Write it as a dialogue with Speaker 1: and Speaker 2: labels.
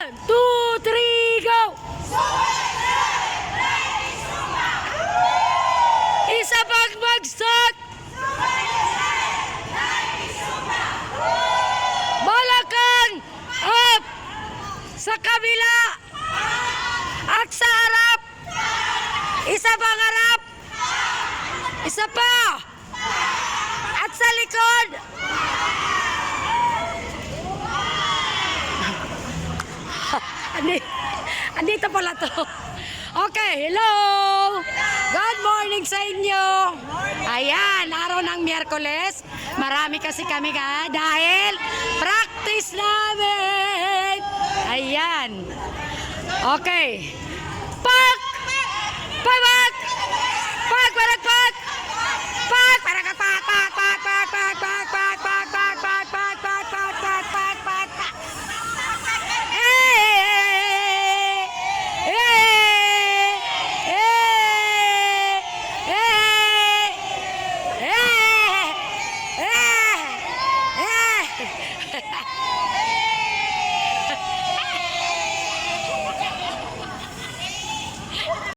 Speaker 1: 2, 3, go! Isa pang bagsak! Balakang! Up! Sa kabila! At sa harap! Isa pang harap! Isa pa! At sa likod! Andito pala to. Okay, hello! Good morning sa inyo! Ayan, araw ng Miyerkules. Marami kasi kami dahil practice namin! Ayan. Okay. Pak! Bye-bye!